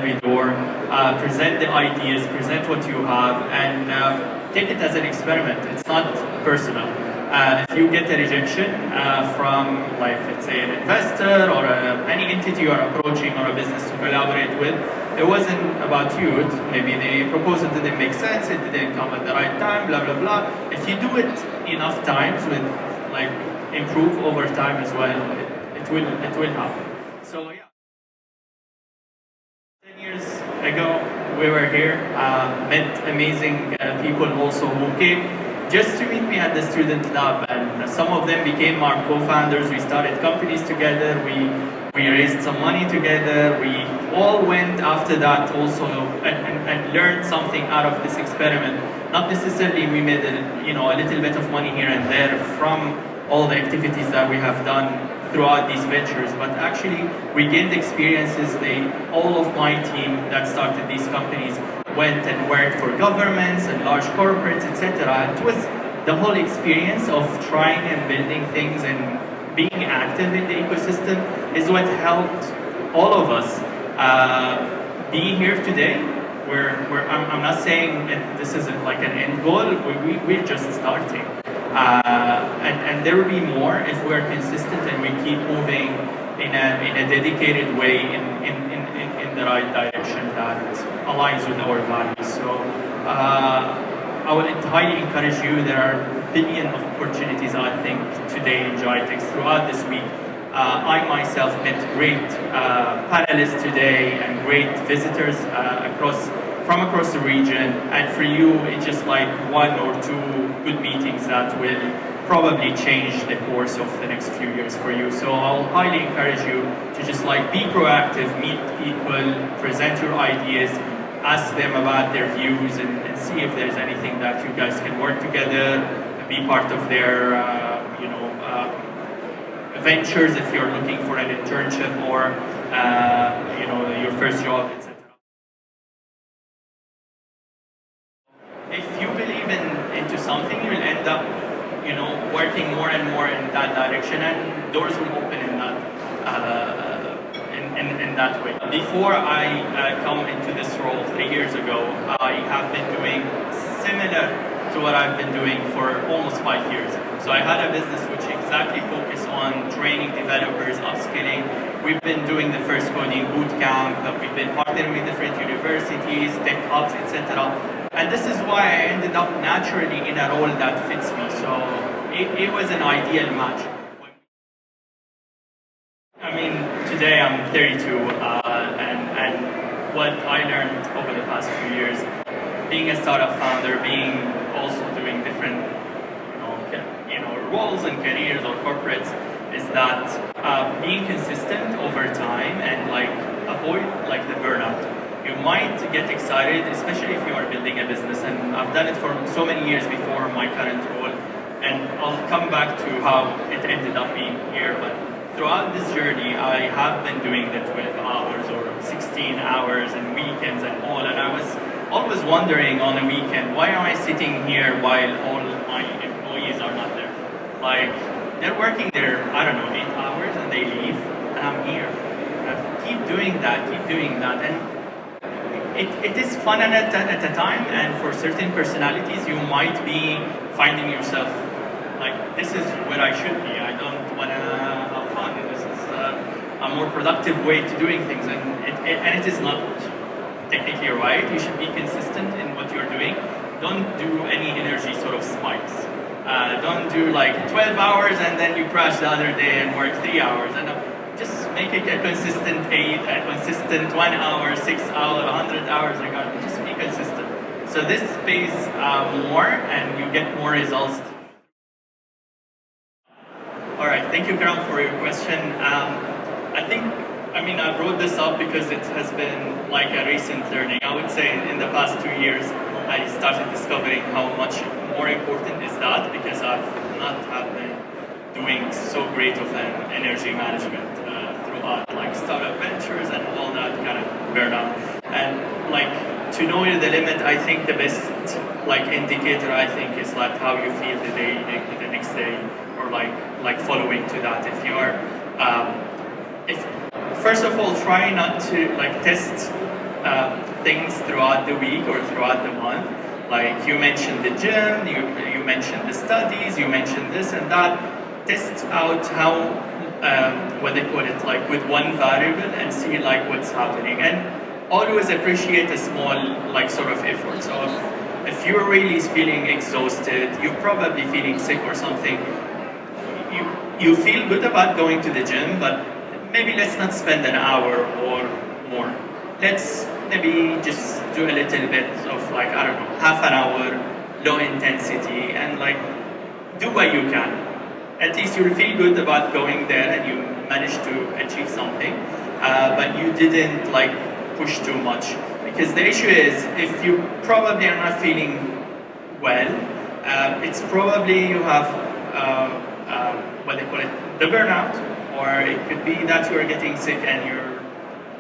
every door, present the ideas, present what you have, and take it as an experiment. It's not personal. If you get a rejection from, like, let's say, an investor or any entity you are approaching or a business to collaborate with, it wasn't about you. Maybe the proposal didn't make sense, it didn't come at the right time, blah, blah, blah. If you do it enough times with, like, improve over time as well, it will happen. So, yeah. 10 years ago, we were here, met amazing people also who came just to meet me at the student lab, and some of them became our co-founders. We started companies together, we raised some money together, we all went after that also and learned something out of this experiment. Not necessarily we made a little bit of money here and there from all the activities that we have done throughout these ventures, but actually we gained experiences. All of my team that started these companies went and worked for governments and large corporates, etc. It was the whole experience of trying and building things and being active in the ecosystem is what helped all of us be here today. I'm not saying this is like an end goal. We're just starting, and there will be more if we're consistent and we keep moving in a dedicated way in the right direction that aligns with our values. So I would highly encourage you. There are billion of opportunities, I think, today in GITEX throughout this week. I myself met great panelists today and great visitors from across the region. And for you, it's just like one or two good meetings that will probably change the course of the next few years for you. So I'll highly encourage you to just like be proactive, meet people, present your ideas, ask them about their views, and see if there's anything that you guys can work together, be part of their ventures if you're looking for an internship or your first job, etc. If you believe into something, you'll end up working more and more in that direction, and doors will open in that in that way. Before I come into this role 3 years ago, I have been doing similar to what I've been doing for almost 5 years. So I had a business which exactly focused on training developers, upskilling. We've been doing the first coding boot camp, we've been partnering with different universities, tech hubs, etc. And this is why I ended up naturally in a role that fits me. So it was an ideal match. I mean, today I'm 32, and what I learned over the past few years, being a startup founder, being also doing different roles and careers or corporates, is that being consistent over time and avoid the burnout. You might get excited, especially if you are building a business, and I've done it for so many years before my current role, and I'll come back to how it ended up being here. But throughout this journey, I have been doing the 12 hours or 16 hours and weekends and all, and I was always wondering on a weekend, why am I sitting here while all my employees are not there? Like, they're working there, I don't know, 8 hours and they leave, and I'm here. And I keep doing that, and it is fun at a time, and for certain personalities, you might be finding yourself like, this is where I should be. I don't want to have fun. This is a more productive way to doing things, and it is not technically right. You should be consistent in what you're doing. Don't do any energy sort of spikes. Don't do like 12 hours and then you crash the other day and work 3 hours. And just make it a consistent 8, a consistent 1 hour, 6 hours, 100 hours. Just be consistent. So this pays more and you get more results. All right, thank you, Karam, for your question. I brought this up because it has been like a recent learning. I would say in the past 2 years, I started discovering how much more important is that, because I've not been doing so great of an energy management throughout like startup ventures and all that kind of burnout. And like, to know the limit, I think the best like indicator is like how you feel the next day, or like following to that. If you're if first of all, try not to like test things throughout the week or throughout the month. Like you mentioned the gym, you mentioned the studies, you mentioned this and that. Test out how, what they call it, like with one variable and see like what's happening. And always appreciate a small like sort of effort. So if you're really feeling exhausted, you're probably feeling sick or something, you feel good about going to the gym, but maybe let's not spend an hour or more. Let's maybe just do a little bit of like, I don't know, half an hour, low intensity, and like do what you can. At least you'll feel good about going there and you managed to achieve something, but you didn't like push too much. Because the issue is, if you probably are not feeling well, it's probably you have what they call it, the burnout, or it could be that you're getting sick and you're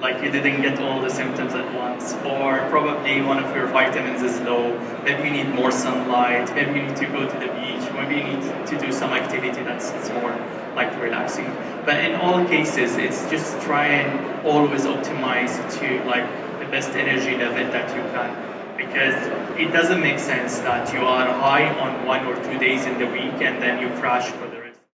like you didn't get all the symptoms at once, or probably one of your vitamins is low, maybe you need more sunlight, maybe you need to go to the beach, maybe you need to do some activity that's more like relaxing. But in all cases, it's just try and always optimize to like the best energy level that you can, because it doesn't make sense that you are high on 1 or 2 days in the week and then you crash for